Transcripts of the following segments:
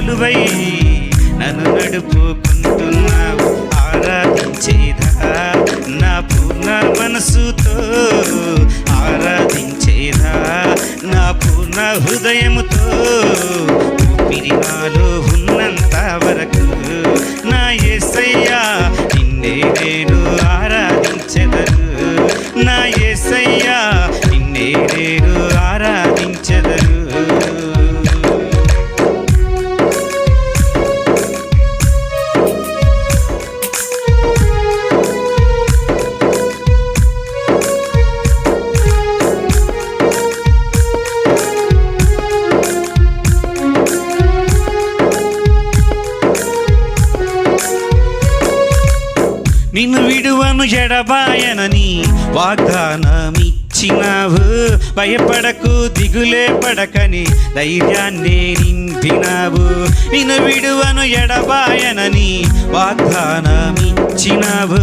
కొలువై నన్ను నడుపుకుంటున్నావు. ఆరాధించేదా నా పూర్ణ మనసుతో, ఆరాధించేదా నా పూర్ణ హృదయముతో. ఊపిరి నాలో ఉన్నంత వరకు నా యేసయ్యా నిన్నే నేను ఆరాధించెదను. నా యేసయ్యా నిన్నే నేను ఆరాధించెదను. నిన్ను విడువను ఎడబాయనని వాగ్దానమిచ్చినావు. భయపడకు దిగులే పడకని ధైర్యాన్ని నింపినావు. నిన్ను విడువను ఎడబాయనని వాగ్దానమిచ్చినావు.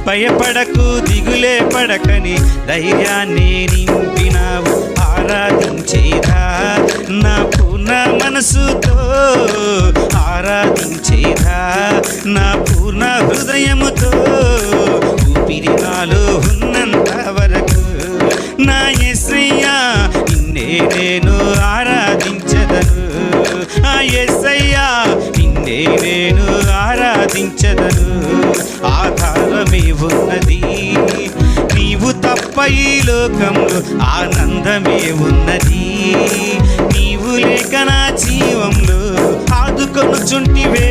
భయపడకు దిగులే పడకని ధైర్యాన్ని నింపినావు. ఆరాధించేదా నా పూర్ణ మనసుతో, ఆరాధించేదా నా పూర్ణ హృదయముతో. ఊపిరి నాలో ఉన్నంత వరకు నా యేసయ్యా నిన్నే నేను ఆరాధించెదను. ఆ యేసయ్యా నిన్నే నేను ఆరాధించెదను. ఆధారమే ఉన్నది నీవు తప్ప ఈ లోకంలో, ఆనందమే ఉన్నది నీవు లేక నా జీవంలో. ఆదుకొనుచుంటివే